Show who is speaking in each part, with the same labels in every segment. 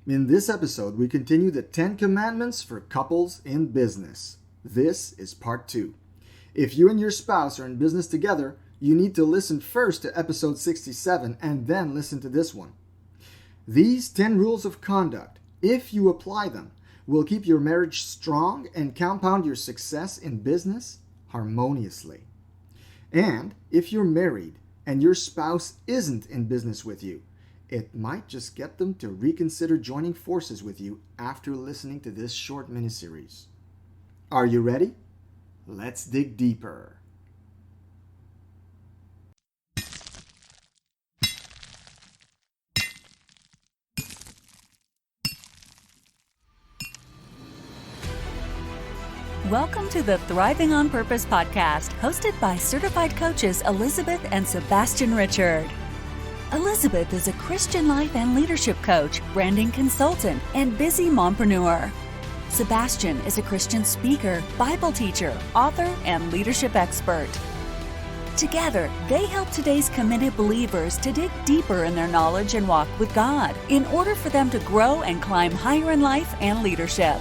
Speaker 1: In this episode, we continue the 10 Commandments for couples in business. This is part 2. If you and your spouse are in business together, you need to listen first to episode 67 and then listen to this one. These 10 rules of conduct, if you apply them, will keep your marriage strong and compound your success in business harmoniously. And if you're married and your spouse isn't in business with you, it might just get them to reconsider joining forces with you after listening to this short miniseries. Are you ready? Let's dig deeper.
Speaker 2: Welcome to the Thriving on Purpose podcast, hosted by certified coaches Elizabeth and Sebastian Richard. Elizabeth is a Christian life and leadership coach, branding consultant, and busy mompreneur. Sebastian is a Christian speaker, Bible teacher, author, and leadership expert. Together, they help today's committed believers to dig deeper in their knowledge and walk with God in order for them to grow and climb higher in life and leadership.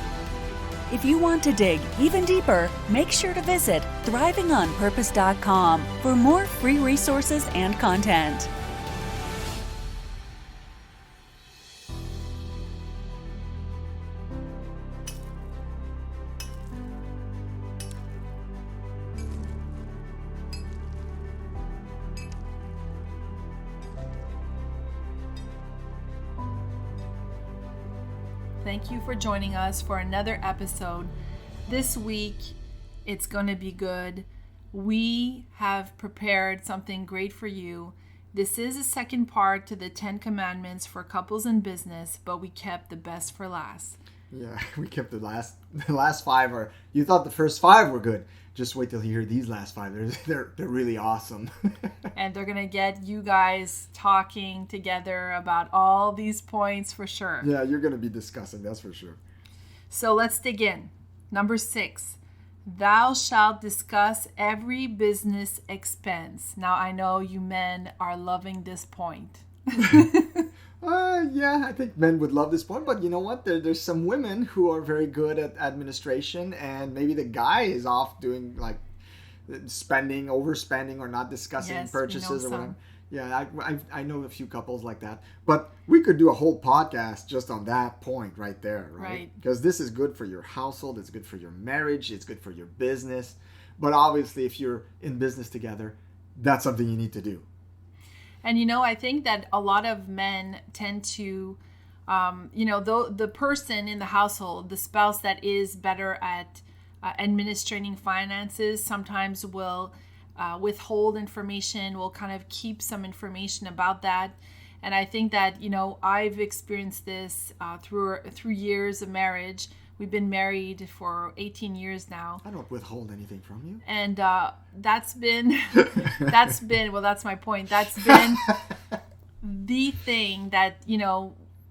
Speaker 2: If you want to dig even deeper, make sure to visit thrivingonpurpose.com for more free resources and content.
Speaker 3: Thank you for joining us for another episode. This week, it's going to be good. We have prepared something great for you. This is a second part to the 10 Commandments for couples in business, but we kept the best for last.
Speaker 1: Yeah, we kept the last 5, or you thought the first 5 were good. Just wait till you hear these last 5. They're really awesome.
Speaker 3: And they're going to get you guys talking together about all these points for sure.
Speaker 1: Yeah, you're going to be discussing, that's for sure.
Speaker 3: So let's dig in. Number 6, thou shalt discuss every business expense. Now, I know you men are loving this point.
Speaker 1: Yeah, I think men would love this point, but you know what? There's some women who are very good at administration, and maybe the guy is off doing like overspending, or not discussing purchases or whatever. Yeah, I know a few couples like that, but we could do a whole podcast just on that point right there, right? Because this is good for your household, it's good for your marriage, it's good for your business. But obviously, if you're in business together, that's something you need to do.
Speaker 3: And, I think that a lot of men tend to, the person in the household, the spouse that is better at administrating finances, sometimes will withhold information, will kind of keep some information about that. And I think that, I've experienced this through years of marriage. We've been married for 18 years now.
Speaker 1: I don't withhold anything from you.
Speaker 3: And that's been, well, that's my point. That's been the thing that,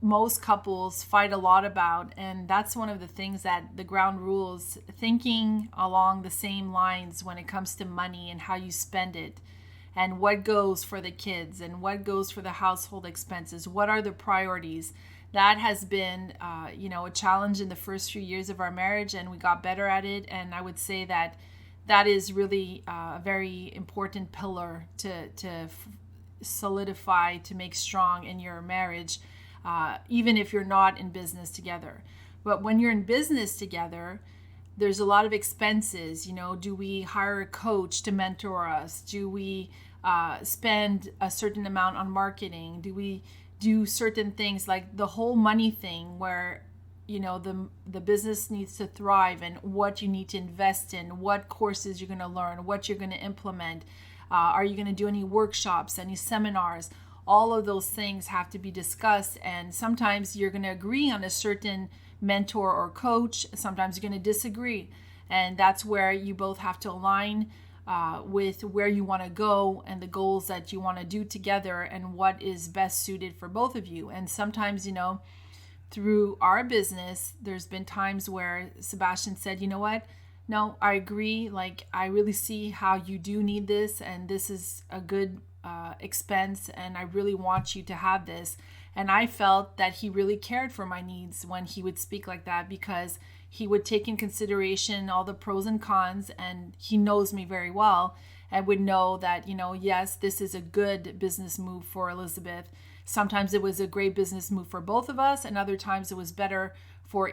Speaker 3: most couples fight a lot about. And that's one of the things that the ground rules, thinking along the same lines when it comes to money and how you spend it, and what goes for the kids and what goes for the household expenses. What are the priorities? That has been, a challenge in the first few years of our marriage, and we got better at it. And I would say that is really a very important pillar to solidify, to make strong in your marriage, even if you're not in business together. But when you're in business together, there's a lot of expenses. Do we hire a coach to mentor us? Do we spend a certain amount on marketing? Do we do certain things, like the whole money thing, where the business needs to thrive, and what you need to invest in, what courses you're going to learn, what you're going to implement, are you going to do any workshops, any seminars? All of those things have to be discussed, and sometimes you're going to agree on a certain mentor or coach, sometimes you're going to disagree, and that's where you both have to align with where you want to go and the goals that you want to do together, and what is best suited for both of you. And sometimes, through our business, there's been times where Sebastian said, you know what, no, I agree. Like, I really see how you do need this, and this is a good expense, and I really want you to have this. And I felt that he really cared for my needs when he would speak like that, because he would take in consideration all the pros and cons, and he knows me very well and would know that, yes, this is a good business move for Elizabeth. Sometimes it was a great business move for both of us, and other times it was better for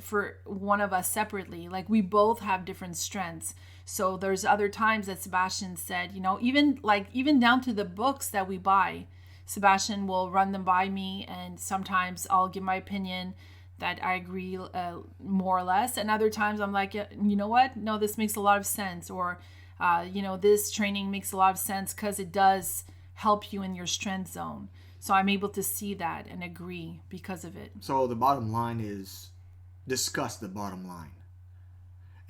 Speaker 3: for one of us separately. Like, we both have different strengths. So there's other times that Sebastian said, even down to the books that we buy, Sebastian will run them by me, and sometimes I'll give my opinion that I agree more or less. And other times I'm like, you know what? No, this makes a lot of sense. Or, this training makes a lot of sense because it does help you in your strength zone. So I'm able to see that and agree because of it.
Speaker 1: So the bottom line is, discuss the bottom line.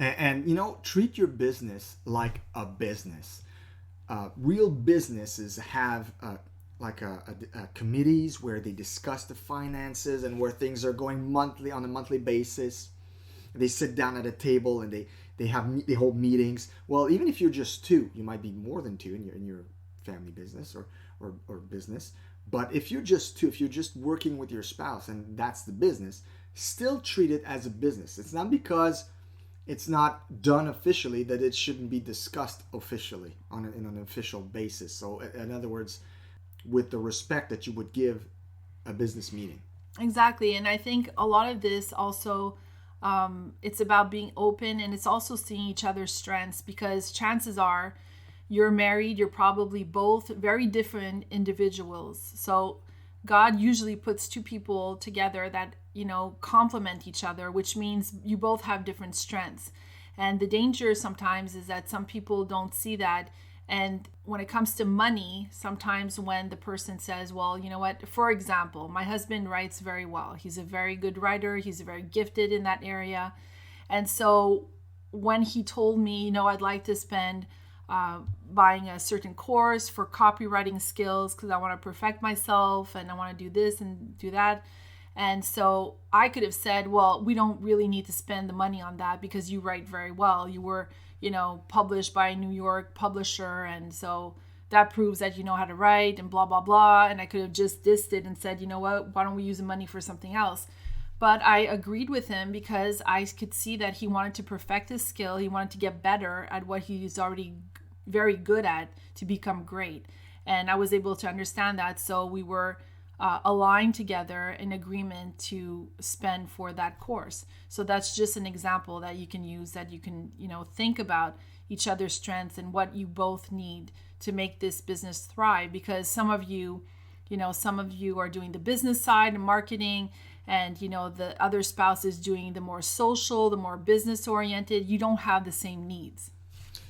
Speaker 1: And treat your business like a business. Real businesses have committees where they discuss the finances and where things are going on a monthly basis. They sit down at a table and they hold meetings. Well, even if you're just two, you might be more than two in your family business or business. But if you're just two, if you're just working with your spouse and that's the business, still treat it as a business. It's not because it's not done officially that it shouldn't be discussed officially in an official basis. So in other words, with the respect that you would give a business meeting.
Speaker 3: Exactly. And I think a lot of this also, it's about being open, and it's also seeing each other's strengths, because chances are you're married, you're probably both very different individuals. So God usually puts two people together that, complement each other, which means you both have different strengths. And the danger sometimes is that some people don't see that. And when it comes to money, sometimes when the person says, well, you know what, for example, my husband writes very well. He's a very good writer. He's very gifted in that area. And so when he told me, I'd like to spend buying a certain course for copywriting skills because I want to perfect myself and I want to do this and do that. And so I could have said, well, we don't really need to spend the money on that because you write very well. You were, published by a New York publisher. And so that proves that you know how to write and blah, blah, blah. And I could have just dissed it and said, you know what, why don't we use the money for something else? But I agreed with him because I could see that he wanted to perfect his skill. He wanted to get better at what he's already very good at to become great. And I was able to understand that. So we were aligned together in agreement to spend for that course. So that's just an example that you can use, that you can, think about each other's strengths and what you both need to make this business thrive. Because some of you are doing the business side and marketing, and, the other spouse is doing the more social, the more business oriented. You don't have the same needs.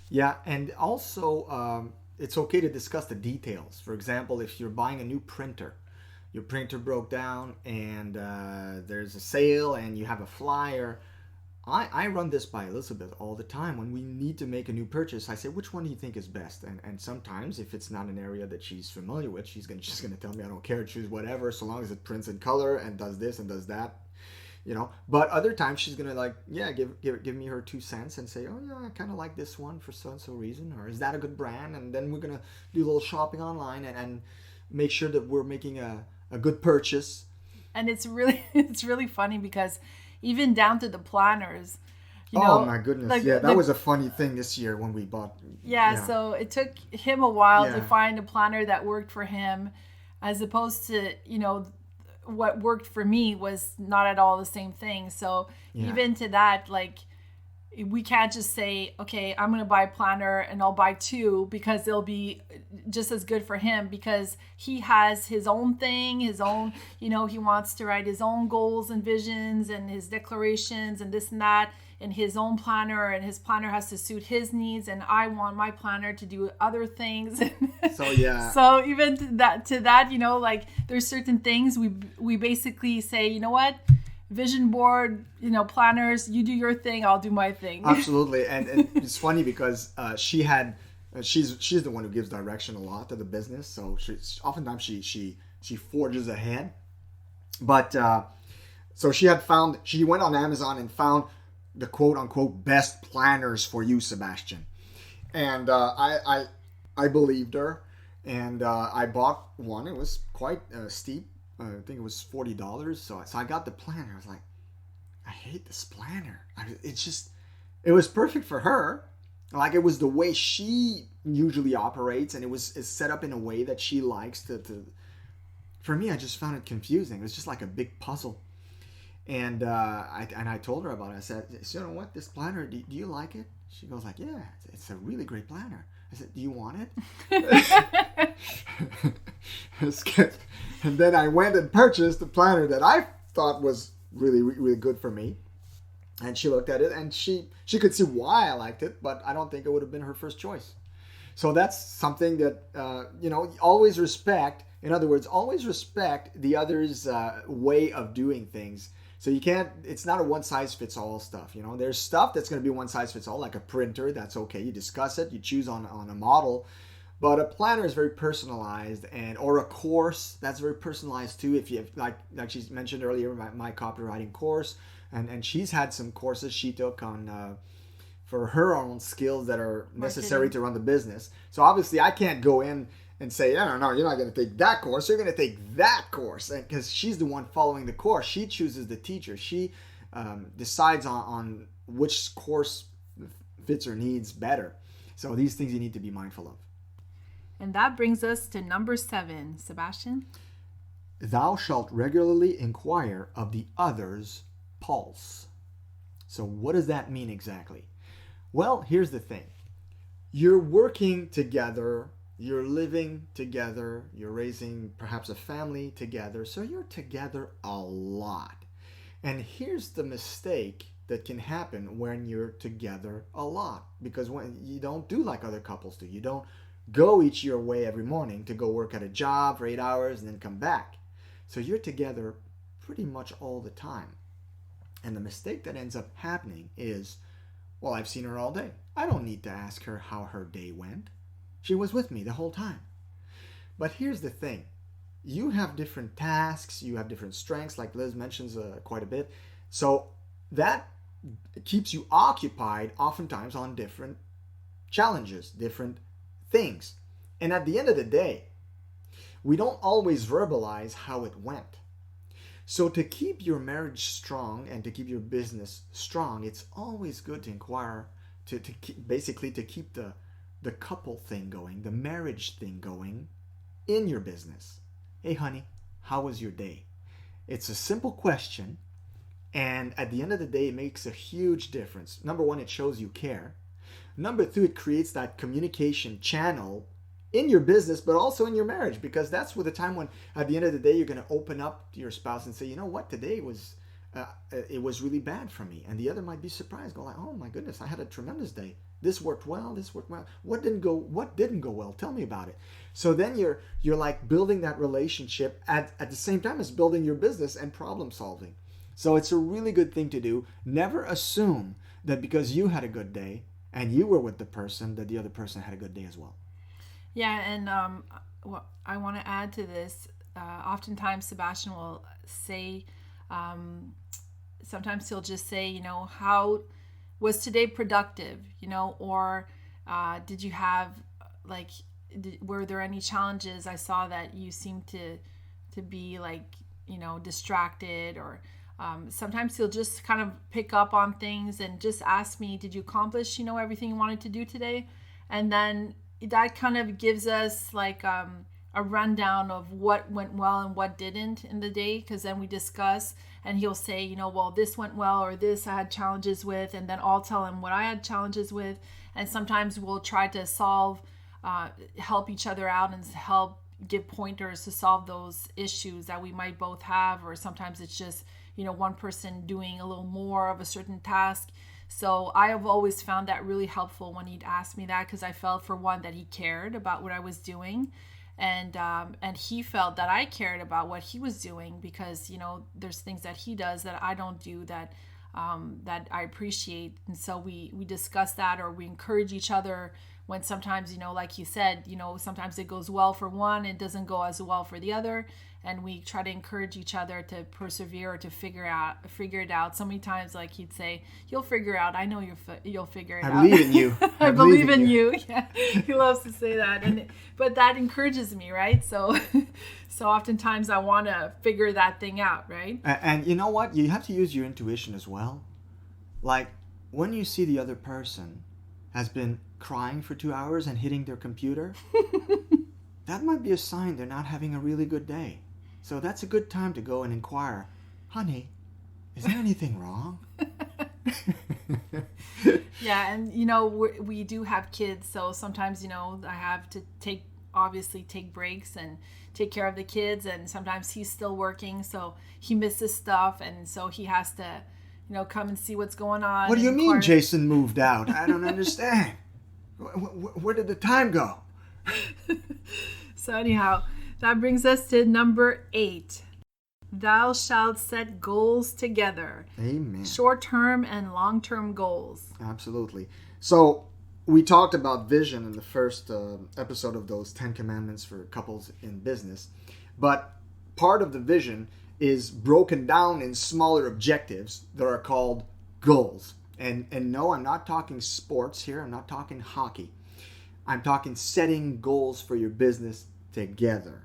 Speaker 1: Yeah. And also, it's okay to discuss the details. For example, if you're buying a new printer, your printer broke down and there's a sale and you have a flyer. I run this by Elizabeth all the time. When we need to make a new purchase, I say, which one do you think is best? And sometimes if it's not an area that she's familiar with, she's just gonna tell me, I don't care, choose whatever, so long as it prints in color and does this and does that. But other times she's gonna give me her 2 cents and say, oh yeah, I kind of like this one for so and so reason, or is that a good brand? And then we're gonna do a little shopping online and make sure that we're making a good purchase.
Speaker 3: And it's really funny because even down to the planners,
Speaker 1: oh my goodness, that was a funny thing this year when we bought.
Speaker 3: Yeah, so it took him a while to find a planner that worked for him, as opposed to what worked for me was not at all the same thing. So even to that, we can't just say, okay, I'm going to buy a planner and I'll buy 2 because they'll be just as good for him, because he has his own thing, his own, he wants to write his own goals and visions and his declarations and this and that in his own planner, and his planner has to suit his needs, and I want my planner to do other things. So even to that, there's certain things we basically say, you know what? Vision board, planners, you do your thing, I'll do my thing.
Speaker 1: Absolutely. And it's funny because she's the one who gives direction a lot to the business. So oftentimes she forges ahead. But so she went on Amazon and found the quote unquote best planners for you, Sebastian. And I believed her, and I bought one. It was quite steep I think it was $40. So I got the planner. I was like, I hate this planner. It was perfect for her. Like, it was the way she usually operates, and it's set up in a way that she likes to. For me, I just found it confusing. It was just like a big puzzle. And I told her about it. I said, so you know what, this planner, do you like it? She goes like, yeah, it's a really great planner. I said, do you want it? And then I went and purchased the planner that I thought was really, really good for me. And she looked at it, and she could see why I liked it, but I don't think it would have been her first choice. So that's something that, always respect. In other words, always respect the other's way of doing things. So it's not a one-size-fits-all stuff. There's stuff that's going to be one-size-fits-all, like a printer. That's okay. You discuss it. You choose on a model. But a planner is very personalized, or a course that's very personalized too. If you have, like she mentioned earlier, my copywriting course, and she's had some courses she took on for her own skills that are necessary to run the business. So obviously, I can't go in and say, no, you're not going to take that course. You're going to take that course, because she's the one following the course. She chooses the teacher. She decides on which course fits her needs better. So these things you need to be mindful of.
Speaker 3: And that brings us to number 7, Sebastian.
Speaker 1: Thou shalt regularly inquire of the other's pulse. So what does that mean exactly? Well, here's the thing. You're working together, you're living together, you're raising perhaps a family together, so you're together a lot. And here's the mistake that can happen when you're together a lot, because when you don't do like other couples do. You don't go each your way every morning to go work at a job for 8 hours and then come back. So you're together pretty much all the time. And the mistake that ends up happening is, well, I've seen her all day. I don't need to ask her how her day went. She was with me the whole time. But here's the thing. You have different tasks. You have different strengths, like Liz mentions quite a bit. So that keeps you occupied oftentimes on different challenges, different things. And at the end of the day, we don't always verbalize how it went. So to keep your marriage strong and to keep your business strong, it's always good to inquire, to keep the couple thing going, the marriage thing going in your business. Hey, honey, how was your day? It's a simple question, and at the end of the day, it makes a huge difference. Number one, it shows you care. Number two, it creates that communication channel in your business, but also in your marriage, because that's where the time when at the end of the day, you're going to open up to your spouse and say, you know what, today was it was really bad for me. And the other might be surprised, go like, oh my goodness, I had a tremendous day. This worked well. What didn't go well? Tell me about it. So then you're like building that relationship at the same time as building your business and problem solving. So it's a really good thing to do. Never assume that because you had a good day and you were with the person, that the other person had a good day as well.
Speaker 3: Yeah, and what I want to add to this, oftentimes Sebastian will say, sometimes he'll just say, how was today productive, or did you have, were there any challenges? I saw that you seemed to be distracted, or sometimes he'll just kind of pick up on things and just ask me, did you accomplish, everything you wanted to do today? And then that kind of gives us a rundown of what went well and what didn't in the day, because then we discuss, and he'll say, well, this went well, or this I had challenges with, and then I'll tell him what I had challenges with. And sometimes we'll try to help each other out and help give pointers to solve those issues that we might both have, or sometimes it's just, one person doing a little more of a certain task. So I have always found that really helpful when he'd ask me that, because I felt, for one, that he cared about what I was doing, and he felt that I cared about what he was doing, because there's things that he does that I don't do that I appreciate. And so we discuss that, or we encourage each other when sometimes, like you said, sometimes it goes well for one, it doesn't go as well for the other. And we try to encourage each other to persevere or to figure it out. So many times, like he'd say, "You'll figure out. I know you'll figure it out.
Speaker 1: I believe in you.
Speaker 3: I believe in you." Yeah, he loves to say that, but that encourages me, right? So oftentimes I want to figure that thing out, right?
Speaker 1: And you know what? You have to use your intuition as well. Like when you see the other person has been crying for 2 hours and hitting their computer, that might be a sign they're not having a really good day. So that's a good time to go and inquire, "Honey, is there anything wrong?"
Speaker 3: Yeah, and we do have kids, so sometimes I have to take breaks and take care of the kids, and sometimes he's still working, so he misses stuff, and so he has to come and see what's going on.
Speaker 1: What do you mean Jason moved out? I don't understand. Where did the time go?
Speaker 3: So anyhow, that brings us to number 8. Thou shalt set goals together.
Speaker 1: Amen.
Speaker 3: Short-term and long-term goals.
Speaker 1: Absolutely. So we talked about vision in the first episode of those 10 commandments for couples in business. But part of the vision is broken down in smaller objectives that are called goals. And no, I'm not talking sports here. I'm not talking hockey. I'm talking setting goals for your business together.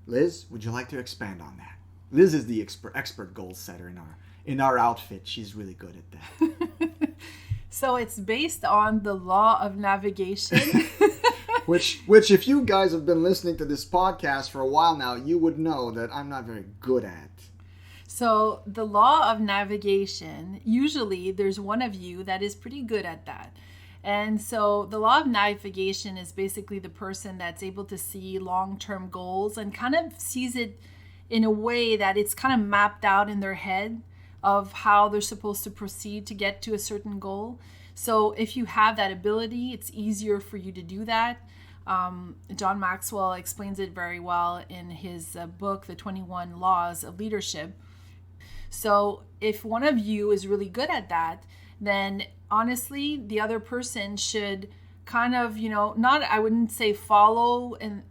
Speaker 1: Liz, would you like to expand on that? Liz is the expert goal setter in our outfit. She's really good at that.
Speaker 3: So it's based on the law of navigation.
Speaker 1: which if you guys have been listening to this podcast for a while now, you would know that I'm not very good at.
Speaker 3: So the law of navigation, usually there's one of you that is pretty good at that. And so the law of navigation is basically the person that's able to see long-term goals and kind of sees it in a way that it's kind of mapped out in their head of how they're supposed to proceed to get to a certain goal. So if you have that ability, it's easier for you to do that. John Maxwell explains it very well in his book, The 21 Laws of Leadership. So if one of you is really good at that, then honestly, the other person should kind of, not, I wouldn't say follow and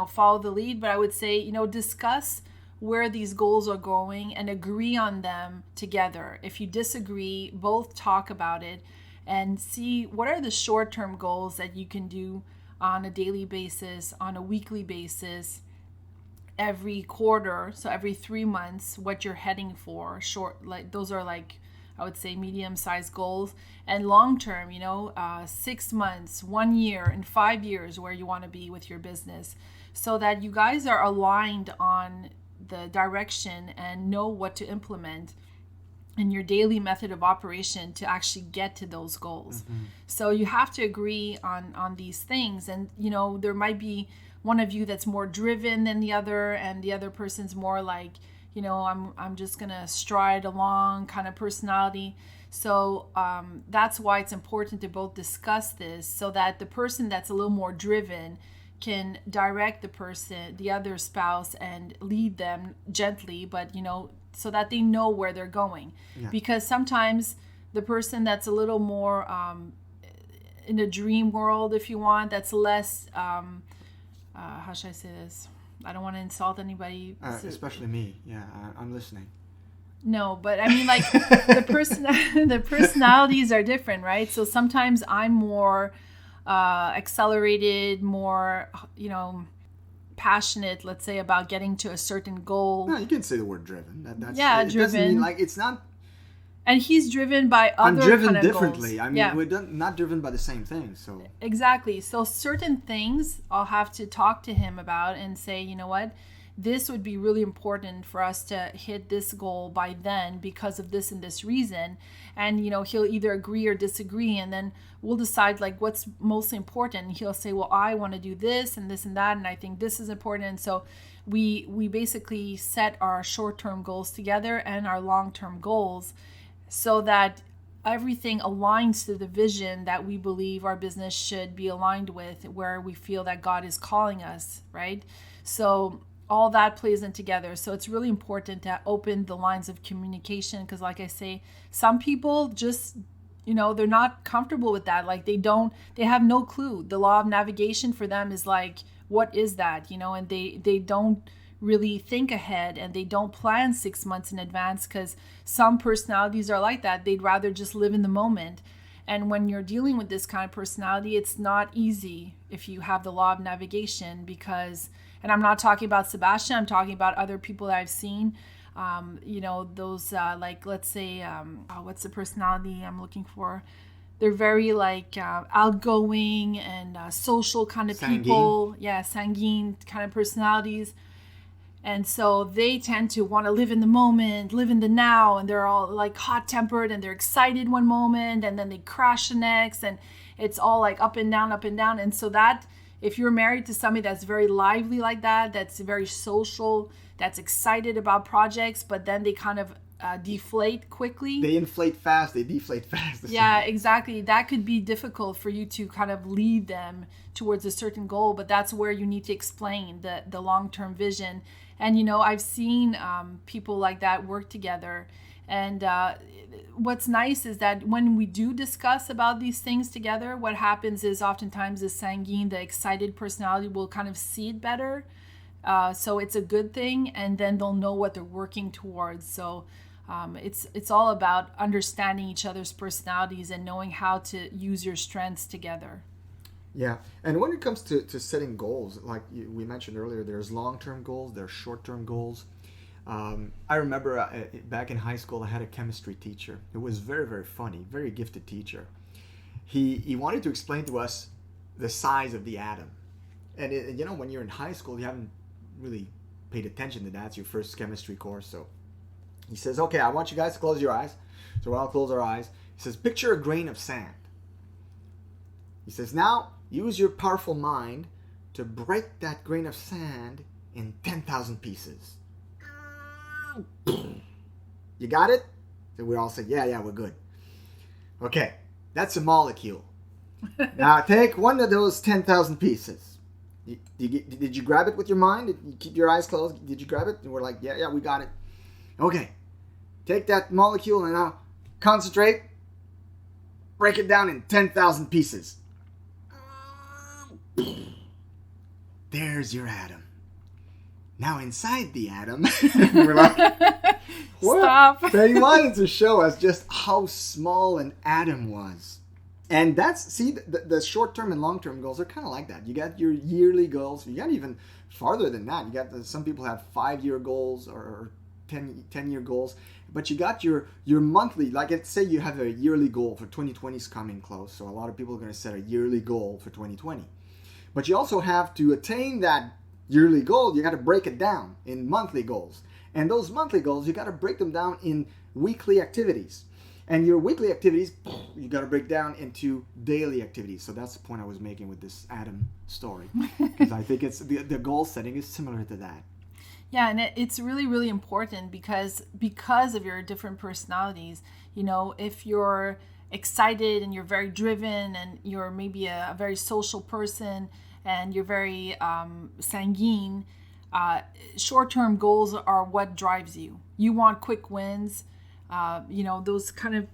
Speaker 3: follow the lead, but I would say, discuss where these goals are going and agree on them together. If you disagree, both talk about it and see what are the short-term goals that you can do on a daily basis, on a weekly basis, every quarter, so every 3 months, what you're heading for. Those are I would say medium-sized goals, and long-term, 6 months, 1 year, and 5 years where you want to be with your business, so that you guys are aligned on the direction and know what to implement in your daily method of operation to actually get to those goals. Mm-hmm. So you have to agree on these things, and there might be one of you that's more driven than the other, and the other person's more like, I'm just gonna stride along kind of personality. So that's why it's important to both discuss this, so that the person that's a little more driven can direct the other spouse, and lead them gently, but so that they know where they're going. Yeah. Because sometimes the person that's a little more in a dream world, if you want, that's less how should I say this? I don't want to insult anybody.
Speaker 1: Especially me. Yeah, I'm listening.
Speaker 3: No, but I mean, the personalities are different, right? So sometimes I'm more accelerated, more, passionate, let's say, about getting to a certain goal.
Speaker 1: No, you can say the word driven. That's
Speaker 3: driven.
Speaker 1: Doesn't mean it's not.
Speaker 3: And he's driven by other
Speaker 1: I'm driven
Speaker 3: kind of
Speaker 1: differently.
Speaker 3: goals.
Speaker 1: I mean, we're not driven by the same thing. So
Speaker 3: exactly. So certain things I'll have to talk to him about and say, you know what, this would be really important for us to hit this goal by then because of this and this reason. And, he'll either agree or disagree. And then we'll decide what's most important. And he'll say, well, I want to do this and this and that. And I think this is important. And so we basically set our short-term goals together and our long-term goals, so that everything aligns to the vision that we believe our business should be aligned with, where we feel that God is calling us, right? So all that plays in together. So it's really important to open the lines of communication, because like I say, some people just they're not comfortable with that. Like they have no clue. The law of navigation for them is like, what is that? And they don't really think ahead, and they don't plan 6 months in advance, because some personalities are like that. They'd rather just live in the moment. And when you're dealing with this kind of personality, it's not easy if you have the law of navigation, because, and I'm not talking about Sebastian, I'm talking about other people that I've seen. Those like, let's say, what's the personality I'm looking for? They're very like outgoing and social kind of
Speaker 1: Sanguine.
Speaker 3: people. Yeah, sanguine kind of personalities. And so they tend to want to live in the moment, live in the now, and they're all like hot-tempered, and they're excited one moment and then they crash the next, and it's all like up and down, up and down. And so that, if you're married to somebody that's very lively like that, that's very social, that's excited about projects, but then they kind of deflate quickly.
Speaker 1: They inflate fast, they deflate fast.
Speaker 3: Yeah, exactly. That could be difficult for you to kind of lead them towards a certain goal, but that's where you need to explain the long-term vision. And, I've seen people like that work together. And what's nice is that when we do discuss about these things together, what happens is oftentimes the sanguine, the excited personality, will kind of see it better. So it's a good thing, and then they'll know what they're working towards. So it's all about understanding each other's personalities and knowing how to use your strengths together.
Speaker 1: Yeah, and when it comes to setting goals, like we mentioned earlier, there's long-term goals, there's short-term goals. I remember back in high school, I had a chemistry teacher. It was very, very funny, very gifted teacher. He wanted to explain to us the size of the atom. And when you're in high school, you haven't really paid attention to that. It's your first chemistry course. So he says, okay, I want you guys to close your eyes. So we'll all close our eyes. He says, picture a grain of sand. He says, now use your powerful mind to break that grain of sand in 10,000 pieces. You got it? So we all said, yeah, we're good. Okay, that's a molecule. Now take one of those 10,000 pieces. Did you grab it with your mind? Did you keep your eyes closed? Did you grab it? And we're like, yeah, we got it. Okay, take that molecule and now concentrate. Break it down in 10,000 pieces. There's your atom. Now inside the atom, we're like, what?
Speaker 3: Stop.
Speaker 1: But he wanted to show us just how small an atom was. And the short-term and long-term goals are kind of like that. You got your yearly goals. You got even farther than that. You got some people have 5-year goals or 10-year goals. But you got your monthly, like let's say you have a yearly goal for 2020 is coming close. So a lot of people are going to set a yearly goal for 2020. But you also have to attain that yearly goal. You got to break it down in monthly goals. And those monthly goals, you got to break them down in weekly activities. And your weekly activities, you got to break down into daily activities. So that's the point I was making with this atom story. Because I think it's the goal setting is similar to that.
Speaker 3: Yeah, and it's really, really important because of your different personalities. If you're excited and you're very driven and you're maybe a very social person and you're very sanguine, short-term goals are what drives you. You want quick wins. Those kind of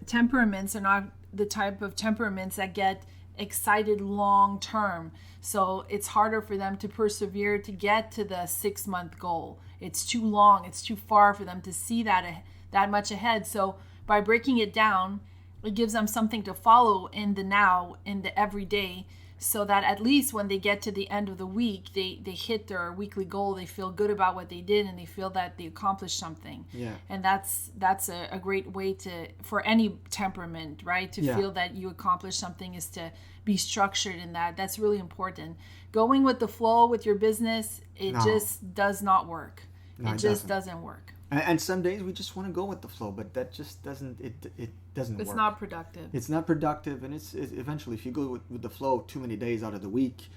Speaker 3: temperaments are not the type of temperaments that get excited long term. So it's harder for them to persevere to get to the 6-month goal. It's too long. It's too far for them to see that much ahead. So by breaking it down, it gives them something to follow in the now, in the everyday, so that at least when they get to the end of the week, they hit their weekly goal, they feel good about what they did, and they feel that they accomplished something.
Speaker 1: Yeah.
Speaker 3: And that's a great way for any temperament, right? To feel that you accomplished something is to be structured in that. That's really important. Going with the flow with your business, just does not work.
Speaker 1: No,
Speaker 3: it just doesn't work.
Speaker 1: And some days we just want to go with the flow, but that just doesn't work.
Speaker 3: It's not productive.
Speaker 1: It's not productive, and it's eventually, if you go with the flow too many days out of the week,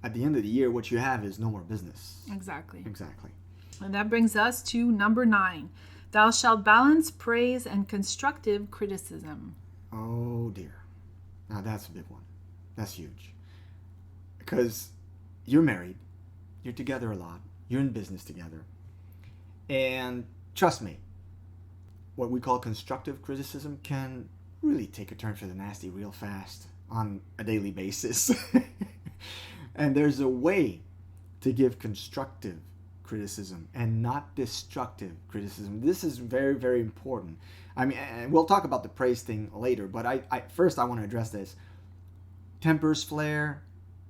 Speaker 1: at the end of the year, what you have is no more business.
Speaker 3: Exactly.
Speaker 2: And that brings us to number 9. Thou shalt balance praise and constructive criticism.
Speaker 1: Oh dear. Now that's a big one. That's huge. Because you're married, you're together a lot, you're in business together, and trust me, what we call constructive criticism can really take a turn for the nasty real fast on a daily basis. And there's a way to give constructive criticism and not destructive criticism. This is very, very important. I mean, and we'll talk about the praise thing later, but I first I want to address this. Tempers flare,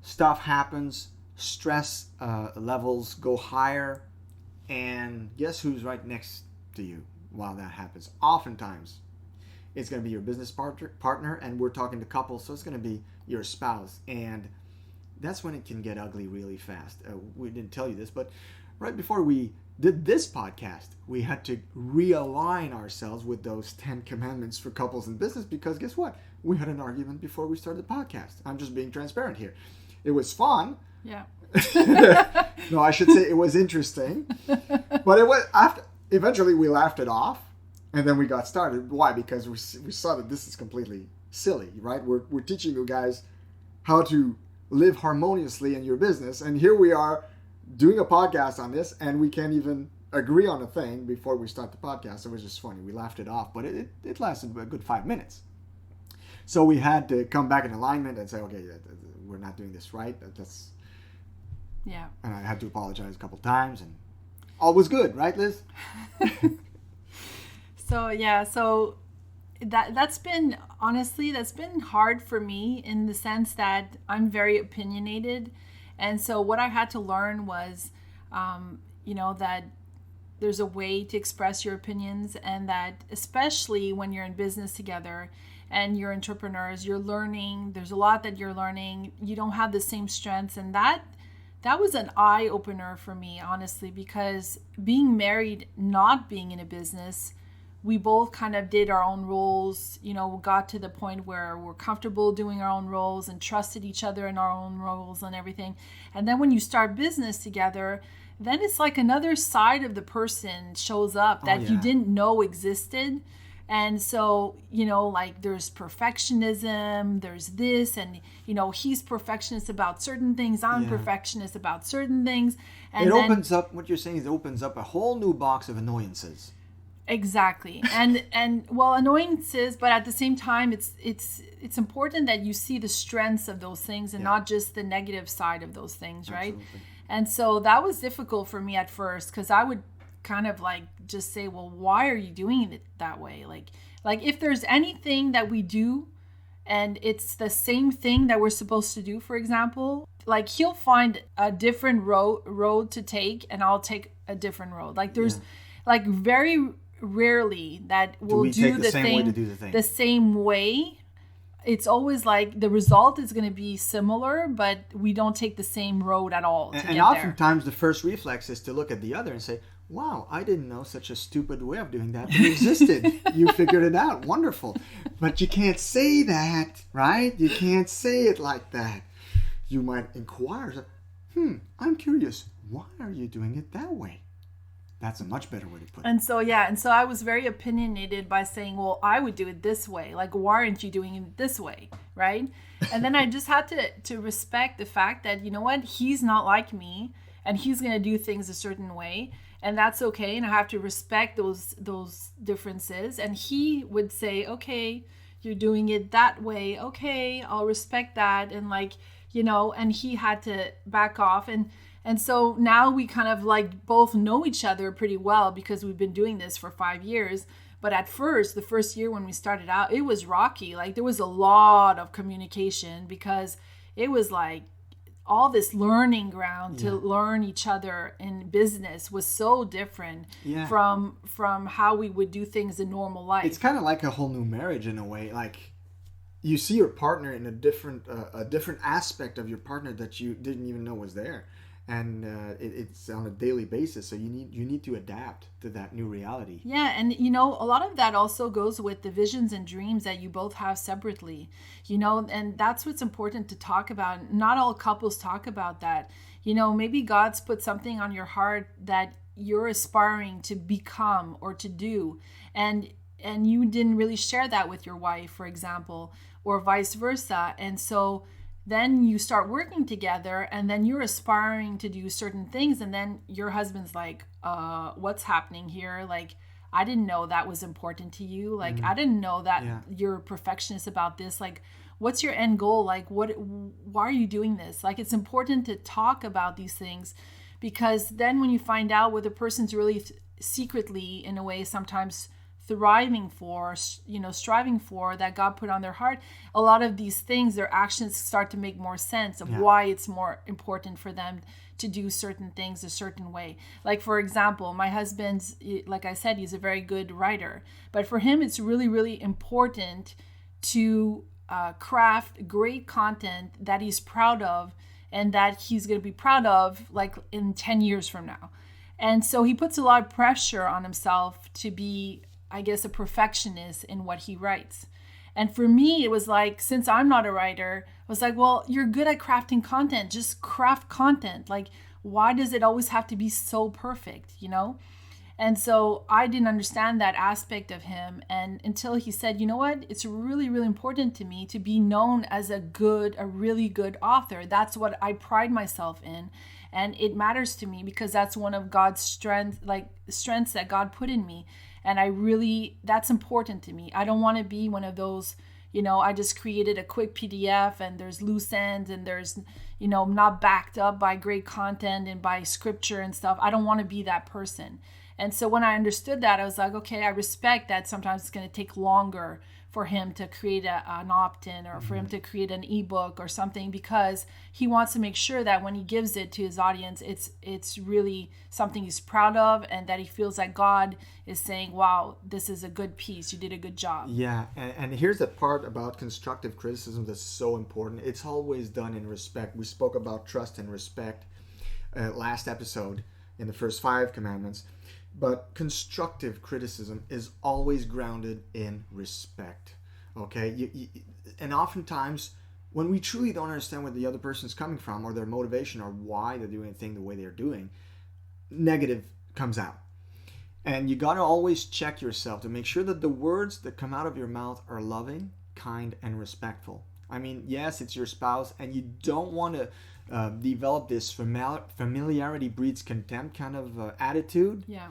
Speaker 1: stuff happens, stress levels go higher, and guess who's right next to you while that happens? Oftentimes, it's going to be your business partner, and we're talking to couples, so it's going to be your spouse, and that's when it can get ugly really fast. We didn't tell you this, but right before we did this podcast, we had to realign ourselves with those 10 commandments for couples in business, because guess what? We had an argument before we started the podcast. I'm just being transparent here. It was fun.
Speaker 3: Yeah.
Speaker 1: No, I should say it was interesting. But it was eventually we laughed it off, and then we got started. Why? Because we saw that this is completely silly, right? We're teaching you guys how to live harmoniously in your business, and here we are doing a podcast on this, and we can't even agree on a thing before we start the podcast. It was just funny. We laughed it off, but it lasted a good 5 minutes. So we had to come back in alignment and say, okay, we're not doing this right.
Speaker 3: Yeah.
Speaker 1: And I had to apologize a couple times, and all was good, right, Liz?
Speaker 3: So that's been hard for me in the sense that I'm very opinionated. And so what I had to learn was, that there's a way to express your opinions, and that especially when you're in business together and you're entrepreneurs, you're learning, there's a lot that you're learning. You don't have the same strengths. And that was an eye opener for me, honestly, because being married, not being in a business, we both kind of did our own roles, got to the point where we're comfortable doing our own roles and trusted each other in our own roles and everything. And then when you start business together, then it's like another side of the person shows up that you didn't know existed. And so, there's perfectionism, there's this, and, he's perfectionist about certain things, I'm perfectionist about certain things. And
Speaker 1: opens up, what you're saying is it opens up a whole new box of annoyances.
Speaker 3: Exactly. And annoyances, but at the same time, it's important that you see the strengths of those things and not just the negative side of those things, right?
Speaker 1: Absolutely.
Speaker 3: And so that was difficult for me at first, because I would kind of just say, well, why are you doing it that way? Like if there's anything that we do and it's the same thing that we're supposed to do, for example, like he'll find a different road to take and I'll take a different road. Like there's like very rarely that we'll do the thing the same way. It's always like the result is going to be similar, but we don't take the same road at all.
Speaker 1: And oftentimes the first reflex is to look at the other and say, wow, I didn't know such a stupid way of doing that existed. You figured it out. Wonderful. But you can't say that, right? You can't say it like that. You might inquire, I'm curious. Why are you doing it that way? That's a much better way to put it.
Speaker 3: And so I was very opinionated by saying, well, I would do it this way. Like, why aren't you doing it this way, right? And then I just had to respect the fact that, you know what, he's not like me, and he's going to do things a certain way, and that's okay. And I have to respect those differences. And he would say, okay, you're doing it that way. Okay, I'll respect that. And and he had to back off. And so now we kind of both know each other pretty well because we've been doing this for 5 years. But at first, the first year when we started out, it was rocky. There was a lot of communication because it was all this learning ground to learn each other in business was so different from how we would do things in normal life.
Speaker 1: It's kind of like a whole new marriage in a way. You see your partner in a different aspect of your partner that you didn't even know was there. And it's on a daily basis, so you need to adapt to that new reality.
Speaker 3: Yeah, and a lot of that also goes with the visions and dreams that you both have separately. And that's what's important to talk about. Not all couples talk about that. Maybe God's put something on your heart that you're aspiring to become or to do, and you didn't really share that with your wife, for example, or vice versa. And so then you start working together, and then you're aspiring to do certain things, and then your husband's like, what's happening here? I didn't know that was important to you. Like, I didn't know that
Speaker 1: Yeah.
Speaker 3: you're a perfectionist about this. Like, what's your end goal? Like, why are you doing this? Like, it's important to talk about these things, because then when you find out what the person's really secretly, in a way, sometimes striving for, that God put on their heart, a lot of these things, their actions start to make more sense of why it's more important for them to do certain things a certain way. Like, for example, my husband's, like I said, he's a very good writer, but for him, it's really, really important to craft great content that he's proud of and that he's going to be proud of like in 10 years from now. And so he puts a lot of pressure on himself to be, I guess, a perfectionist in what he writes. And for me, it was like, since I'm not a writer, I was like, well, you're good at crafting content. Just craft content. Like, why does it always have to be so perfect, And so I didn't understand that aspect of him. And until he said, you know what, it's really, really important to me to be known as a really good author. That's what I pride myself in. And it matters to me because that's one of God's strengths that God put in me. And that's important to me. I don't want to be one of those, I just created a quick PDF and there's loose ends and there's, not backed up by great content and by scripture and stuff. I don't want to be that person. And so when I understood that, I was like, okay, I respect that sometimes it's going to take longer for him to create an opt-in or for him to create an ebook or something, because he wants to make sure that when he gives it to his audience, it's really something he's proud of and that he feels like God is saying, wow, this is a good piece. You did a good job.
Speaker 1: Yeah, and here's the part about constructive criticism that's so important. It's always done in respect. We spoke about trust and respect last episode in the first 5 commandments. But constructive criticism is always grounded in respect, okay? And oftentimes, when we truly don't understand where the other person's coming from or their motivation or why they're doing anything the way they're doing, negative comes out. And you got to always check yourself to make sure that the words that come out of your mouth are loving, kind, and respectful. I mean, yes, it's your spouse, and you don't want to develop this familiarity breeds contempt kind of attitude.
Speaker 3: Yeah.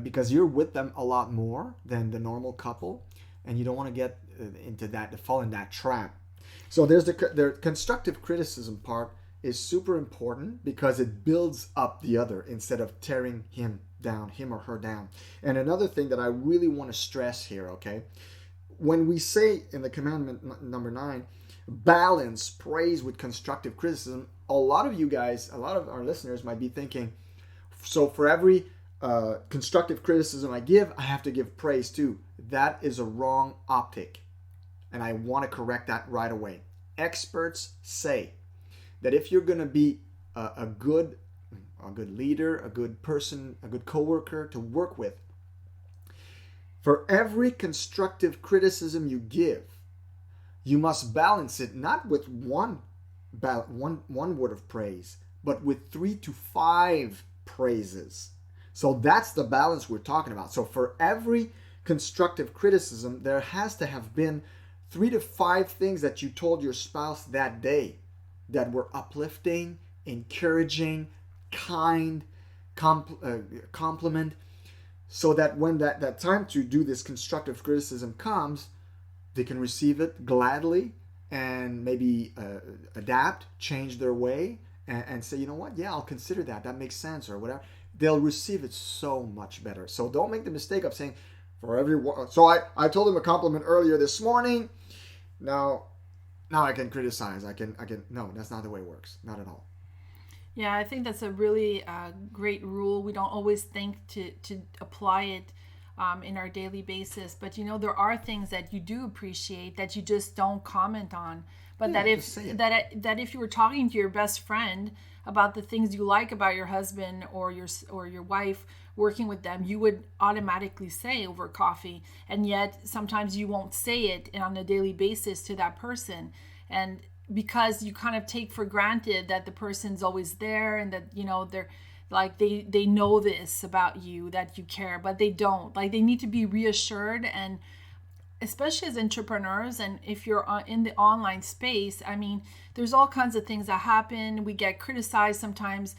Speaker 1: Because you're with them a lot more than the normal couple, and you don't want to get into that, to fall in that trap. So there's the constructive criticism part is super important because it builds up the other instead of tearing him or her down. And another thing that I really want to stress here, okay, when we say in the commandment number 9, balance praise with constructive criticism, a lot of our listeners might be thinking, so for every constructive criticism I give, I have to give praise too. That is a wrong optic, and I want to correct that right away. Experts say that if you're going to be a good leader, a good person, a good coworker to work with, for every constructive criticism you give, you must balance it not with one word of praise, but with 3 to 5 praises. So that's the balance we're talking about. So for every constructive criticism, there has to have been 3 to 5 things that you told your spouse that day that were uplifting, encouraging, kind, compliment, so that when that time to do this constructive criticism comes, they can receive it gladly and maybe adapt, change their way, and say, you know what, yeah, I'll consider that. That makes sense, or whatever. They'll receive it so much better. So don't make the mistake of saying, for everyone. So I told him a compliment earlier this morning. Now I can criticize. I can. No, that's not the way it works. Not at all.
Speaker 3: Yeah, I think that's a really great rule. We don't always think to apply it in our daily basis, but there are things that you do appreciate that you just don't comment on. But
Speaker 1: Yeah,
Speaker 3: that if you were talking to your best friend about the things you like about your husband or your wife, working with them, you would automatically say over coffee, and yet sometimes you won't say it on a daily basis to that person, and because you kind of take for granted that the person's always there and that they're like they know this about you, that you care, but they don't. Like, they need to be reassured. And especially as entrepreneurs, and if you're in the online space, I mean, there's all kinds of things that happen. We get criticized sometimes,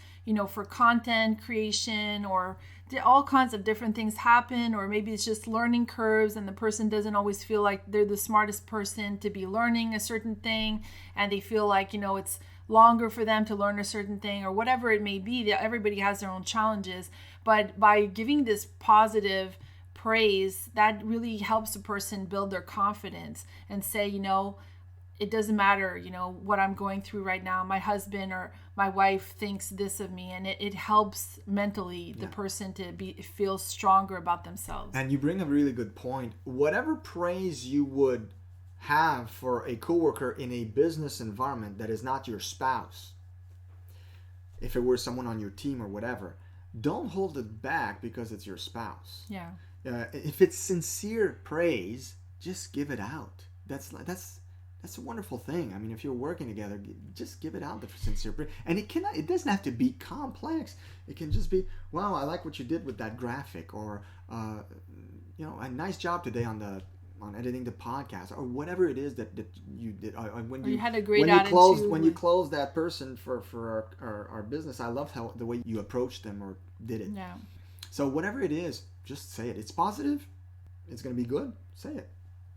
Speaker 3: for content creation or all kinds of different things happen, or maybe it's just learning curves and the person doesn't always feel like they're the smartest person to be learning a certain thing, and they feel like, it's longer for them to learn a certain thing, or whatever it may be. Everybody has their own challenges, but by giving this positive praise, that really helps a person build their confidence and say, it doesn't matter, what I'm going through right now. My husband or my wife thinks this of me, and it helps mentally the person to feel stronger about themselves.
Speaker 1: And you bring a really good point. Whatever praise you would have for a coworker in a business environment that is not your spouse, if it were someone on your team or whatever, don't hold it back because it's your spouse.
Speaker 3: Yeah.
Speaker 1: If it's sincere praise, just give it out. That's a wonderful thing. I mean, if you're working together, just give it out, the sincere praise. And it doesn't have to be complex. It can just be, wow, I like what you did with that graphic, or a nice job today on editing the podcast, or whatever it is that you did. When you had a great attitude. When you closed that person for our business, I loved the way you approached them or did it.
Speaker 3: Yeah.
Speaker 1: So whatever it is, just say it. It's positive. It's going to be good. Say it.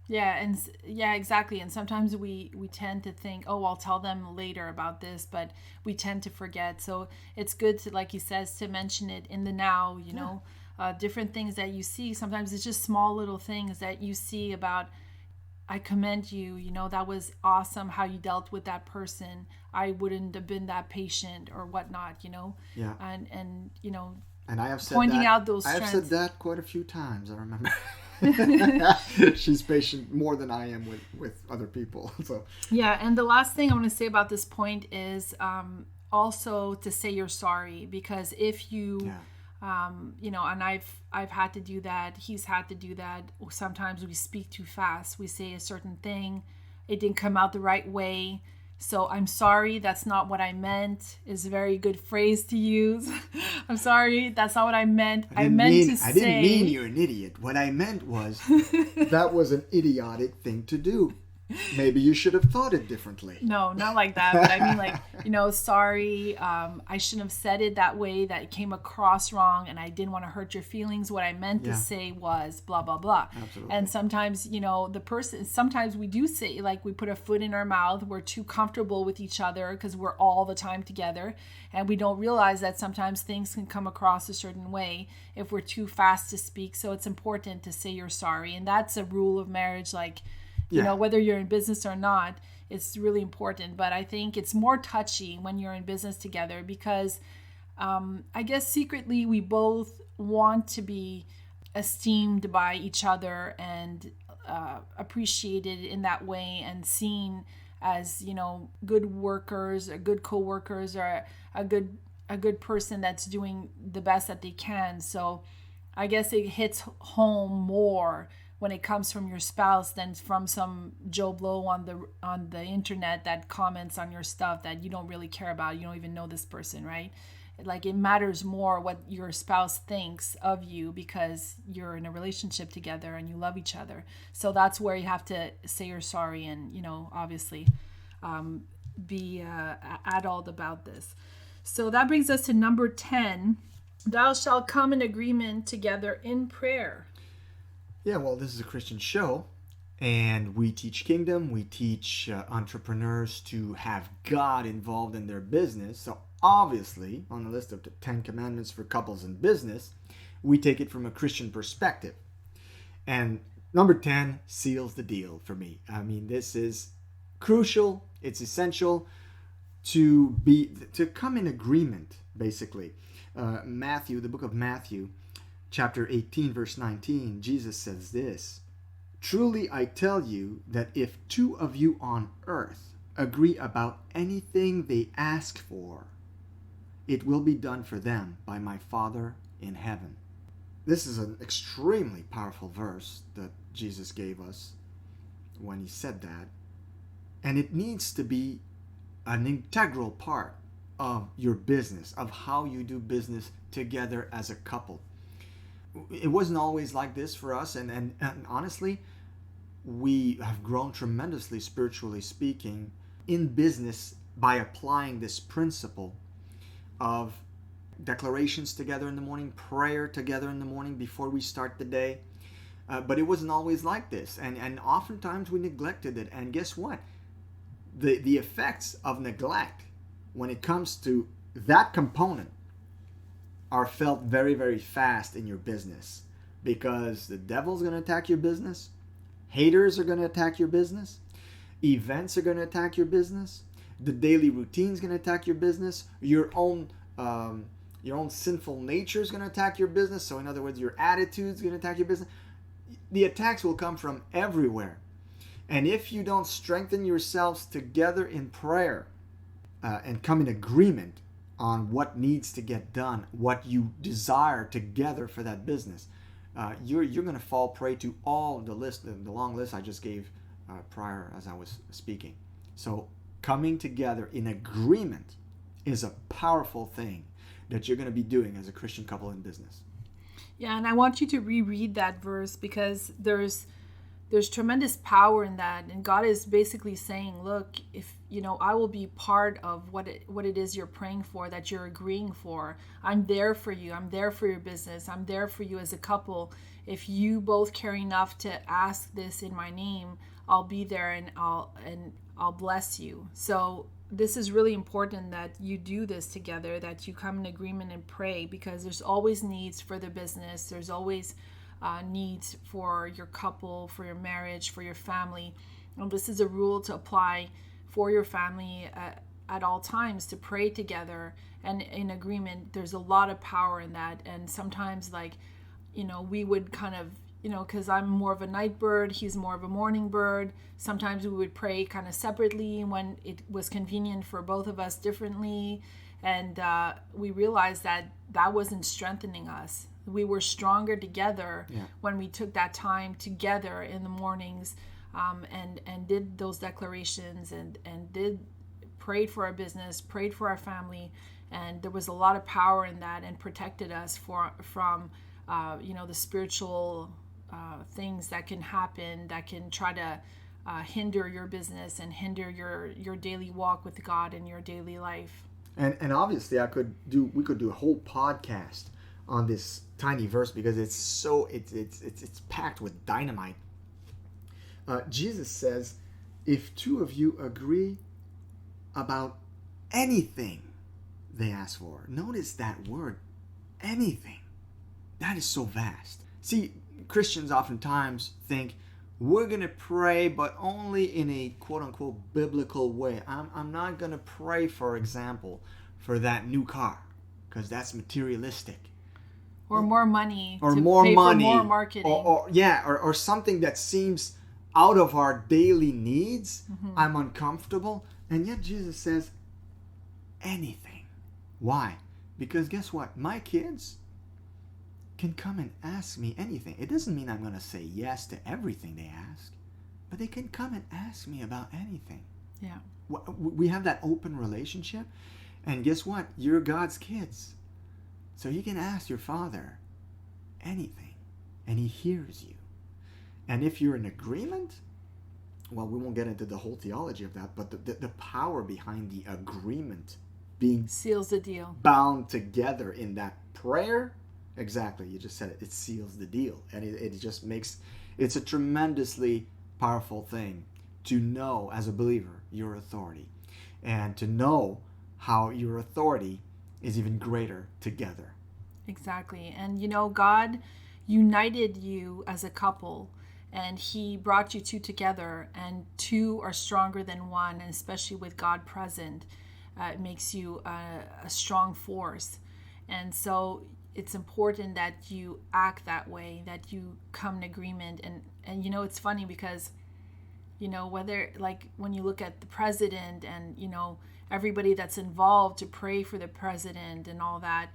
Speaker 3: Yeah, exactly. And sometimes we tend to think, oh, I'll tell them later about this, but we tend to forget. So it's good to, like he says, to mention it in the now, different things that you see. Sometimes it's just small little things that you see about, I commend you, that was awesome how you dealt with that person. I wouldn't have been that patient or whatnot,
Speaker 1: Yeah.
Speaker 3: And
Speaker 1: And I have said
Speaker 3: pointing out those
Speaker 1: strengths. I have said that quite a few times, I remember. She's patient more than I am with other people. So
Speaker 3: yeah, and the last thing I want to say about this point is also to say you're sorry, because if you and I've had to do that, he's had to do that. Sometimes we speak too fast. We say a certain thing, it didn't come out the right way. So I'm sorry, that's not what I meant, is a very good phrase to use. I'm sorry, that's not what I meant. I didn't mean
Speaker 1: you're an idiot. What I meant was that was an idiotic thing to do. Maybe you should have thought it differently.
Speaker 3: No, not like that. But I mean, sorry, I shouldn't have said it that way. That came across wrong, and I didn't want to hurt your feelings. What I meant to say was blah, blah, blah.
Speaker 1: Absolutely.
Speaker 3: And sometimes, sometimes we do say, like, we put a foot in our mouth. We're too comfortable with each other because we're all the time together. And we don't realize that sometimes things can come across a certain way if we're too fast to speak. So it's important to say you're sorry. And that's a rule of marriage, whether you're in business or not, it's really important. But I think it's more touchy when you're in business together because I guess secretly we both want to be esteemed by each other and appreciated in that way and seen as, good workers or good co-workers or a good person that's doing the best that they can. So I guess it hits home more when it comes from your spouse than from some Joe Blow on the internet that comments on your stuff that you don't really care about. You don't even know this person, right? Like, it matters more what your spouse thinks of you because you're in a relationship together and you love each other. So that's where you have to say you're sorry and, obviously be adult about this. So that brings us to number 10. Thou shalt come in agreement together in prayer.
Speaker 1: Yeah, well, this is a Christian show, and we teach kingdom. We teach entrepreneurs to have God involved in their business. So obviously, on the list of the 10 commandments for couples in business, we take it from a Christian perspective. And number 10 seals the deal for me. I mean, this is crucial. It's essential to come in agreement, basically. The book of Matthew, Chapter 18, verse 19, Jesus says this, "Truly I tell you that if two of you on earth agree about anything they ask for, it will be done for them by my Father in heaven." This is an extremely powerful verse that Jesus gave us when he said that. And it needs to be an integral part of your business, of how you do business together as a couple. It wasn't always like this for us, and honestly, we have grown tremendously, spiritually speaking, in business by applying this principle of declarations together in the morning, prayer together in the morning before we start the day. But it wasn't always like this. And oftentimes we neglected it. And guess what? The effects of neglect when it comes to that component are felt very, very fast in your business, because the devil's going to attack your business. Haters are going to attack your business. Events are going to attack your business. The daily routine is going to attack your business. Your own sinful nature is going to attack your business. So in other words, your attitude is going to attack your business. The attacks will come from everywhere. And if you don't strengthen yourselves together in prayer and come in agreement on what needs to get done, what you desire together for that business, you're going to fall prey to all the long list I just gave prior as I was speaking. So coming together in agreement is a powerful thing that you're going to be doing as a Christian couple in business.
Speaker 3: Yeah, and I want you to reread that verse, because there's tremendous power in that, and God is basically saying, look, if I will be part of what it is you're praying for, that you're agreeing for. I'm there for you. I'm there for your business. I'm there for you as a couple. If you both care enough to ask this in my name, I'll be there, and I'll bless you. So this is really important that you do this together, that you come in agreement and pray, because there's always needs for the business. There's always needs for your couple, for your marriage, for your family. And this is a rule to apply for your family at all times, to pray together and in agreement. There's a lot of power in that. And sometimes, we would kind of, because I'm more of a night bird, he's more of a morning bird. Sometimes we would pray kind of separately when it was convenient for both of us differently. And we realized that wasn't strengthening us. We were stronger together when we took that time together in the mornings and did those declarations and prayed for our business, prayed for our family. And there was a lot of power in that, and protected us from the spiritual things that can happen, that can try to hinder your business and hinder your daily walk with God and your daily life.
Speaker 1: And obviously we could do a whole podcast on this tiny verse, because it's packed with dynamite. Jesus says, if two of you agree about anything they ask for. Notice that word, anything. That is so vast. See, Christians oftentimes think we're going to pray, but only in a quote-unquote biblical way. I'm not going to pray, for example, for that new car, because that's materialistic.
Speaker 3: Or more money.
Speaker 1: Or
Speaker 3: to
Speaker 1: more
Speaker 3: pay
Speaker 1: money.
Speaker 3: For more marketing.
Speaker 1: Or something that seems out of our daily needs. Mm-hmm. I'm uncomfortable. And yet Jesus says, anything. Why? Because guess what? My kids can come and ask me anything. It doesn't mean I'm going to say yes to everything they ask, but they can come and ask me about anything.
Speaker 3: Yeah.
Speaker 1: We have that open relationship, and guess what? You're God's kids. So you can ask your Father anything, and He hears you. And if you're in agreement, well, we won't get into the whole theology of that, but the power behind the agreement being
Speaker 3: seals the deal,
Speaker 1: bound together in that prayer. Exactly, you just said it. It seals the deal, and it just makes it's a tremendously powerful thing to know as a believer your authority, and to know how your authority is even greater together.
Speaker 3: Exactly. And God united you as a couple, and He brought you two together, and two are stronger than one, and especially with God present, it makes you a strong force. And so it's important that you act that way, that you come in agreement. And it's funny because whether when you look at the president and everybody that's involved to pray for the president and all that,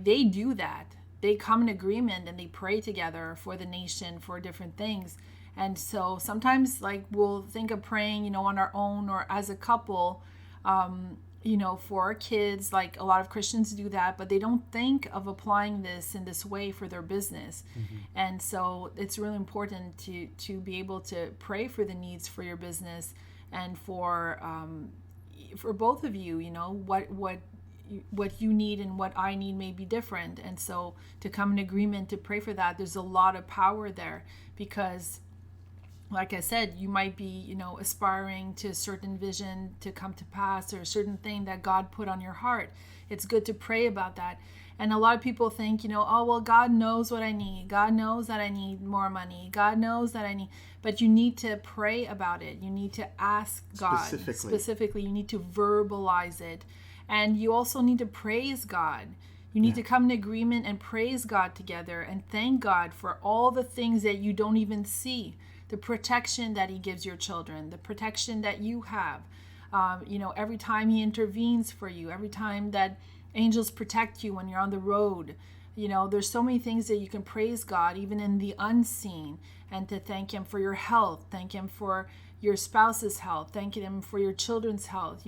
Speaker 3: they do that. They come in agreement and they pray together for the nation, for different things. And so sometimes we'll think of praying on our own or as a couple, for our kids. A lot of Christians do that, but they don't think of applying this in this way for their business. Mm-hmm. And so it's really important to be able to pray for the needs for your business and for both of you, what what you need and what I need may be different. And so to come in agreement to pray for that, there's a lot of power there, because like I said, you might be, aspiring to a certain vision to come to pass, or a certain thing that God put on your heart. It's good to pray about that. And a lot of people think, oh, well, God knows what I need. God knows that I need more money. God knows that I need, but you need to pray about it. You need to ask God specifically. You need to verbalize it. And you also need to praise God. You need to come in agreement and praise God together and thank God for all the things that you don't even see. The protection that he gives your children, the protection that you have. Every time he intervenes for you, every time that angels protect you when you're on the road. There's so many things that you can praise God, even in the unseen, and to thank him for your health, thank him for your spouse's health, thank him for your children's health,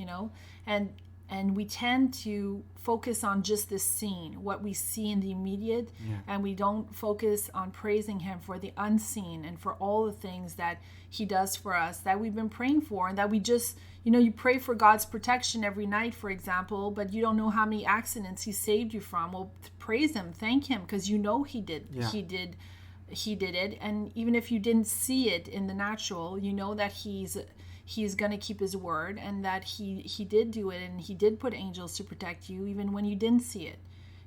Speaker 3: and we tend to focus on just the seen, what we see in the immediate, and we don't focus on praising him for the unseen and for all the things that he does for us that we've been praying for, and that we just, you pray for God's protection every night, for example, but you don't know how many accidents he saved you from. Well, praise him, thank him, because he did. Yeah. He did it. And even if you didn't see it in the natural, you know that he's going to keep his word, and that he did do it, and he did put angels to protect you even when you didn't see it.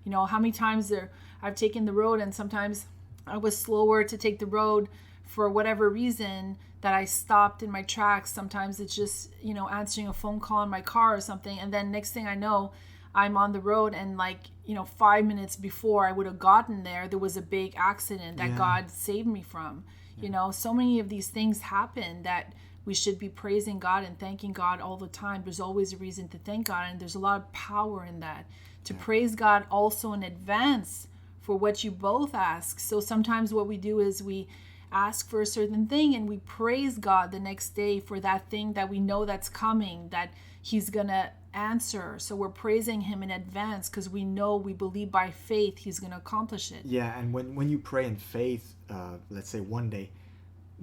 Speaker 3: How many times I've taken the road, and sometimes I was slower to take the road for whatever reason, that I stopped in my tracks. Sometimes it's just, answering a phone call in my car or something, and then next thing I know, I'm on the road, and 5 minutes before I would have gotten there was a big accident that God saved me from. So many of these things happen that we should be praising God and thanking God all the time. There's always a reason to thank God, and there's a lot of power in that. To praise God also in advance for what you both ask. So sometimes what we do is we ask for a certain thing, and we praise God the next day for that thing that we know that's coming, that he's going to answer. So we're praising him in advance because we believe by faith he's going to accomplish it.
Speaker 1: Yeah, and when you pray in faith, let's say one day,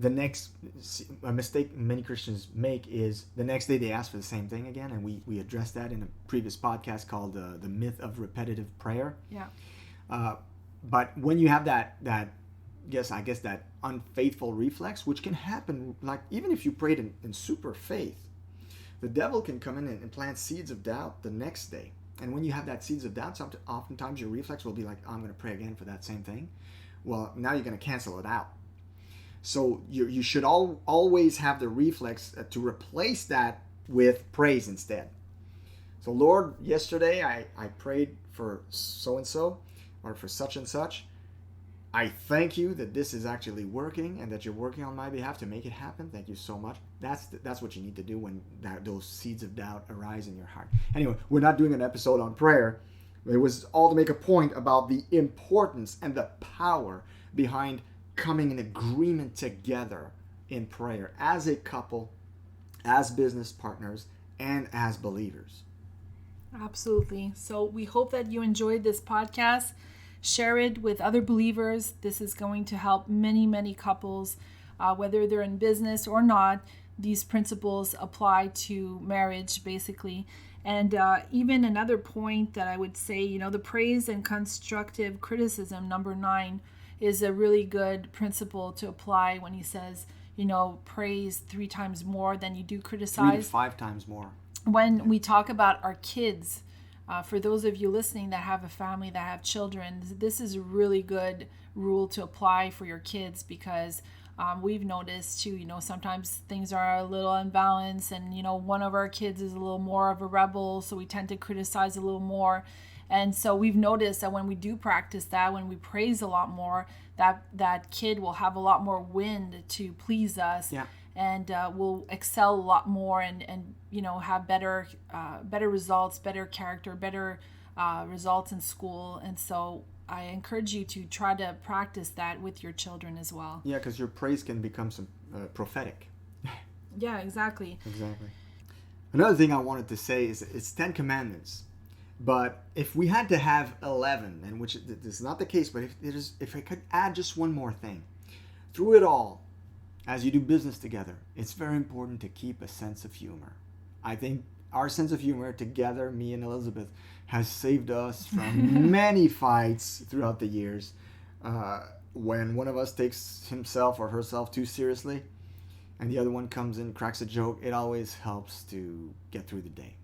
Speaker 1: a mistake many Christians make is the next day they ask for the same thing again, and we addressed that in a previous podcast called the myth of repetitive prayer.
Speaker 3: Yeah.
Speaker 1: But when you have that unfaithful reflex, which can happen, even if you prayed in super faith, the devil can come in and plant seeds of doubt the next day. And when you have that seeds of doubt, oftentimes your reflex will be like, I'm going to pray again for that same thing. Well, now you're going to cancel it out. So you should always have the reflex to replace that with praise instead. So Lord, yesterday I prayed for so-and-so or for such and such. I thank you that this is actually working and that you're working on my behalf to make it happen. Thank you so much. That's what you need to do when those seeds of doubt arise in your heart. Anyway, we're not doing an episode on prayer. It was all to make a point about the importance and the power behind coming in agreement together in prayer as a couple, as business partners, and as believers.
Speaker 3: Absolutely. So we hope that you enjoyed this podcast. Share it with other believers. This is going to help many, many couples, whether they're in business or not. These principles apply to marriage, basically. And even another point that I would say, the praise and constructive criticism, number 9, is a really good principle to apply when he says, praise 3 times more than you do criticize.
Speaker 1: 3 to 5 times more.
Speaker 3: When we talk about our kids, for those of you listening that have a family, that have children, this is a really good rule to apply for your kids, because we've noticed too, sometimes things are a little unbalanced, and, one of our kids is a little more of a rebel, so we tend to criticize a little more. And so we've noticed that when we do practice that, when we praise a lot more, that kid will have a lot more wind to please us.
Speaker 1: Yeah.
Speaker 3: And will excel a lot more and have better results, better character, better results in school. And so I encourage you to try to practice that with your children as well.
Speaker 1: Yeah, because your praise can become some prophetic.
Speaker 3: Yeah, exactly.
Speaker 1: Exactly. Another thing I wanted to say is it's 10 commandments. But if we had to have 11, and which is not the case, but if I could add just one more thing, through it all, as you do business together, it's very important to keep a sense of humor. I think our sense of humor together, me and Elizabeth, has saved us from many fights throughout the years. When one of us takes himself or herself too seriously and the other one comes in, cracks a joke, it always helps to get through the day.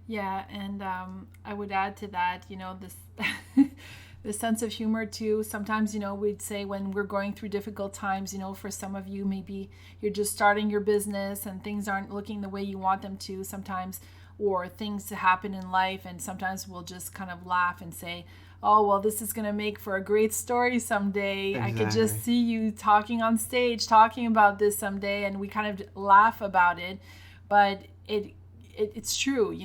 Speaker 3: Yeah, and I would add to that, this the sense of humor too. Sometimes, we'd say when we're going through difficult times, for some of you, maybe you're just starting your business and things aren't looking the way you want them to sometimes, or things to happen in life, and sometimes we'll just kind of laugh and say, oh, well, this is going to make for a great story someday. Exactly. I could just see you talking on stage, talking about this someday, and we kind of laugh about it. But it's true,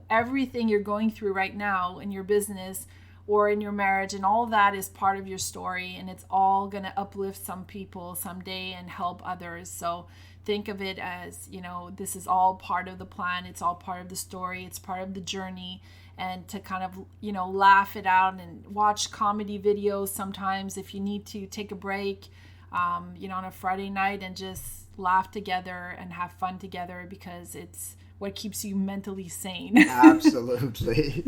Speaker 3: everything you're going through right now in your business or in your marriage and all that is part of your story, and it's all going to uplift some people someday and help others. So think of it as, this is all part of the plan. It's all part of the story. It's part of the journey. And to kind of, laugh it out and watch comedy videos sometimes if you need to take a break, on a Friday night and just laugh together and have fun together, because it's what keeps you mentally sane.
Speaker 1: Absolutely.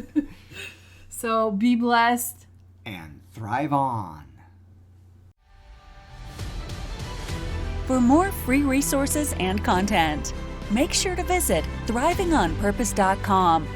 Speaker 3: So be blessed.
Speaker 1: And thrive on.
Speaker 2: For more free resources and content, make sure to visit thrivingonpurpose.com.